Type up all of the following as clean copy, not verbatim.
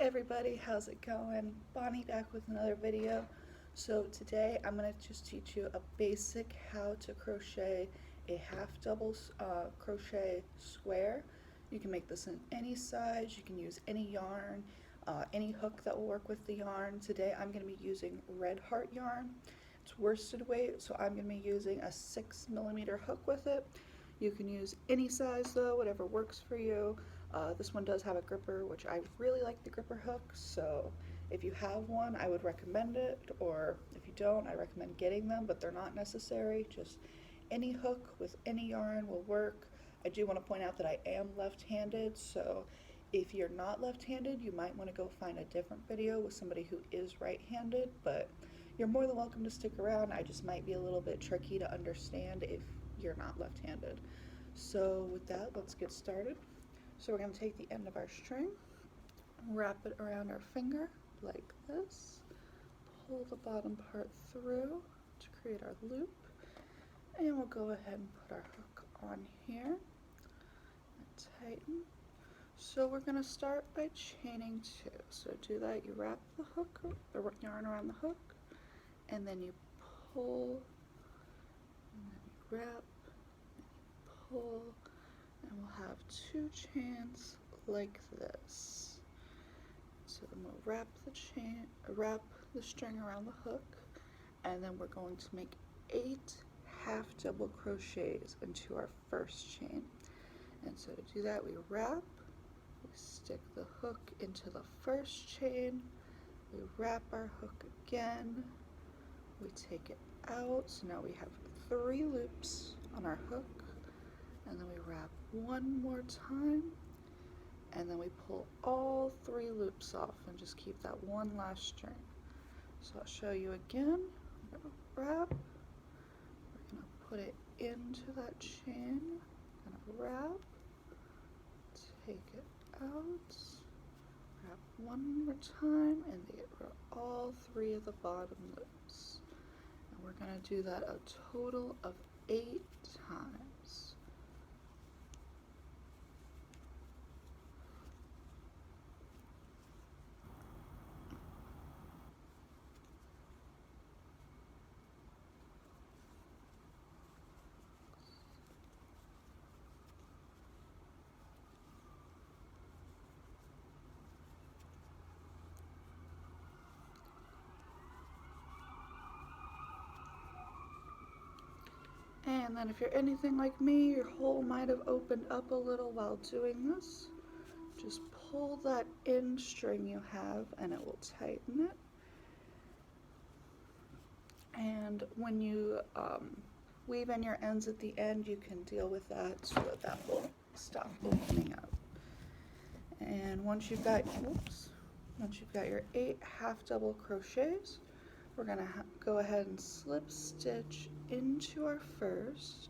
Everybody, how's it going? Bonnie back with another video. So today I'm going to just teach you a basic how to crochet a half double crochet square. You can make this in any size, you can use any yarn, any hook that will work with the yarn. Today I'm going to be using red heart yarn. It's worsted weight, so I'm going to be using a 6mm hook with it. You can use any size though, whatever works for you. This one does have a gripper, which I really like the gripper hook, so if you have one, I would recommend it, or if you don't, I recommend getting them, but they're not necessary. Just any hook with any yarn will work. I do want to point out that I am left-handed, so if you're not left-handed, you might want to go find a different video with somebody who is right-handed, but you're more than welcome to stick around. I just might be a little bit tricky to understand if you're not left-handed. So with that, let's get started. So we're going to take the end of our string, wrap it around our finger like this, pull the bottom part through to create our loop, and we'll go ahead and put our hook on here and tighten. So we're going to start by chaining two. So to do that, you wrap the hook, the yarn around the hook, and then you pull, and then you wrap, and you pull, and we'll have two chains like this. So then we'll wrap the string around the hook, and then we're going to make 8 half double crochets into our first chain. And so to do that, we wrap, we stick the hook into the first chain, we wrap our hook again, we take it out, so now we have 3 loops on our hook, and then we wrap one more time, and then we pull all 3 loops off and just keep that one last string. So I'll show you again. We're going to wrap, we're going to put it into that chain, we're going to wrap, take it out, wrap one more time, and get rid of all 3 of the bottom loops. And we're going to do that a total of 8 times. And then if you're anything like me, your hole might have opened up a little while doing this. Just pull that end string you have and it will tighten it. And when you weave in your ends at the end, you can deal with that so that will stop opening up. And once you've got your 8 half double crochets, we're going to go ahead and slip stitch into our first.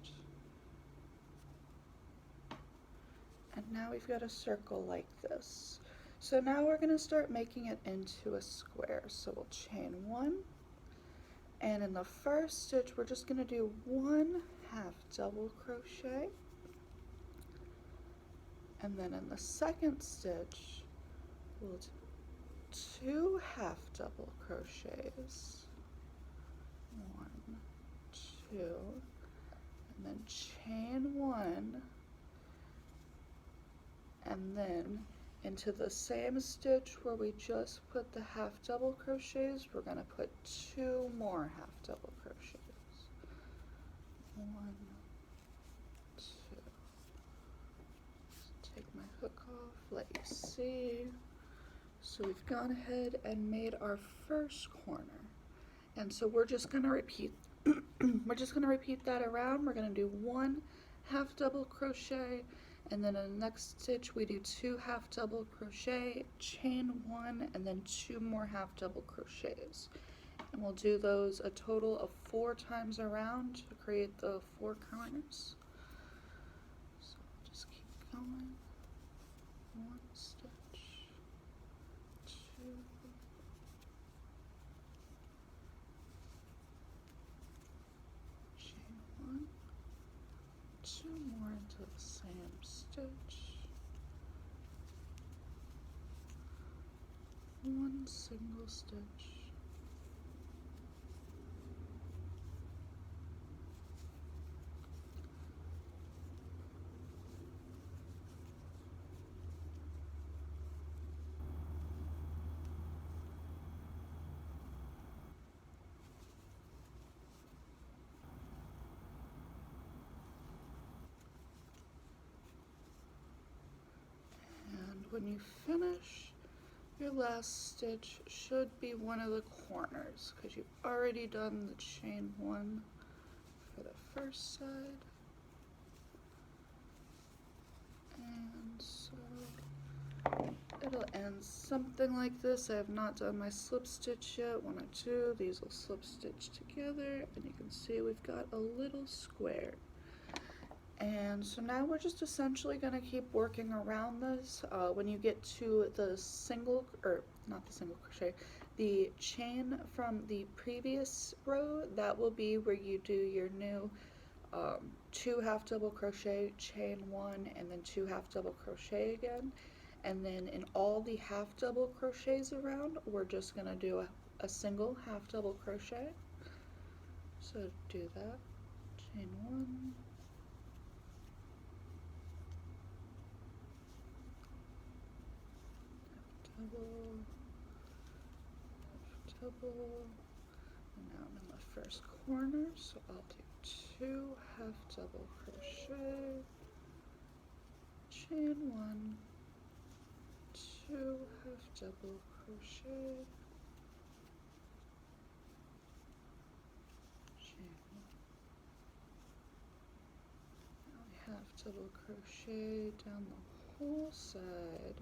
And now we've got a circle like this. So now we're going to start making it into a square. So we'll chain 1, and in the first stitch we're just going to do 1 half double crochet, and then in the second stitch we'll do 2 half double crochets, 1, 2, and then chain 1, and then into the same stitch where we just put the half double crochets, we're going to put 2 more half double crochets, 1, 2. Take my hook off, let you see. So we've gone ahead and made our first corner, and so we're just going to repeat that around. We're going to do 1 half double crochet, and then in the next stitch we do 2 half double crochet, chain 1, and then 2 more half double crochets, and we'll do those a total of 4 times around to create the 4 corners. So just keep going, 1 stitch, 2, chain 1, 2 more into the same stitch, one single stitch. And when you finish, your last stitch should be one of the corners because you've already done the chain one for the first side. And so it'll end something like this. I have not done my slip stitch yet. 1 or 2, these will slip stitch together, and you can see we've got a little square. And so now we're just essentially going to keep working around this. When you get to the single, or not the single crochet, the chain from the previous row, that will be where you do your new 2 half double crochet, chain 1, and then 2 half double crochet again. And then in all the half double crochets around, we're just going to do a single half double crochet. So do that, chain 1, double, double, and now I'm in the first corner, so I'll do 2 half double crochet, chain 1, 2 half double crochet, chain 1. Now we half double crochet down the whole side.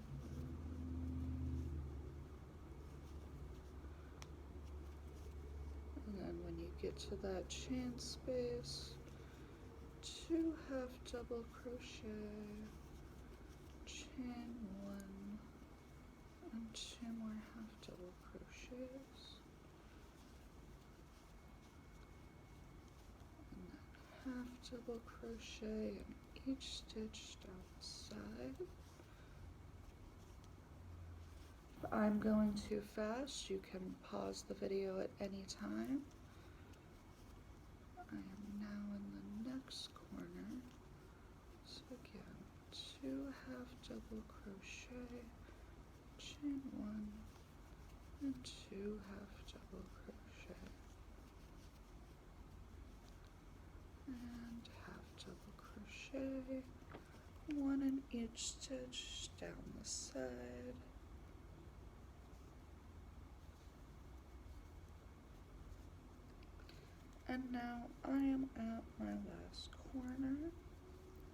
And then when you get to that chain space, 2 half double crochet, chain 1, and 2 more half double crochets, and then half double crochet in each stitch down the side. If I'm going too fast, you can pause the video at any time. I am now in the next corner. So again, 2 half double crochet, chain 1, and 2 half double crochet, and half double crochet, 1 in each stitch down the side. And now I am at my last corner.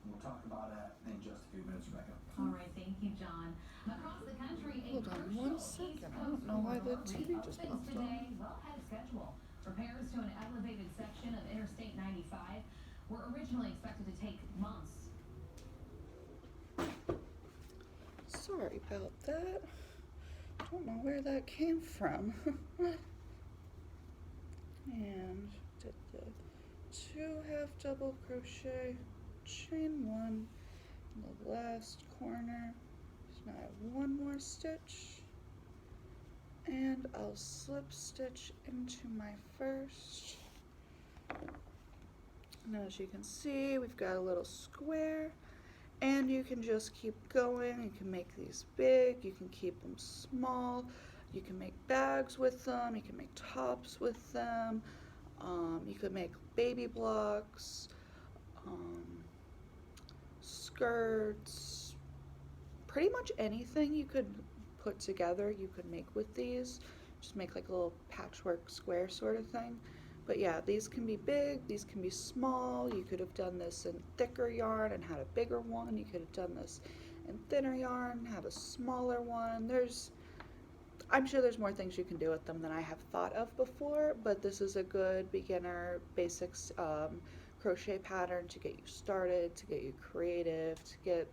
We'll talk about that in just a few minutes, Rebecca. All right, thank you, John. Across the country, Hold on one second. I don't know why the TV just popped today, on. well ahead of schedule. Repairs to an elevated section of Interstate 95 were originally expected to take months. Sorry about that. Don't know where that came from. And did the 2 half double crochet, chain 1 in the last corner. So now I have 1 more stitch, and I'll slip stitch into my first. And as you can see, we've got a little square, and you can just keep going. You can make these big, you can keep them small, you can make bags with them, you can make tops with them, you could make baby blocks, skirts, pretty much anything you could put together you could make with these. Just make like a little patchwork square sort of thing. But yeah, these can be big, these can be small. You could have done this in thicker yarn and had a bigger one. You could have done this in thinner yarn, had a smaller one. I'm sure there's more things you can do with them than I have thought of before, but this is a good beginner basics crochet pattern to get you started, to get you creative, to get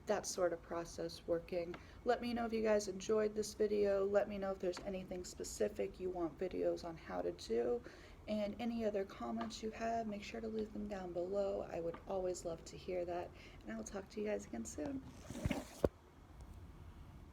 that sort of process working. Let me know if you guys enjoyed this video. Let me know if there's anything specific you want videos on how to do, and any other comments you have, make sure to leave them down below. I would always love to hear that, and I will talk to you guys again soon.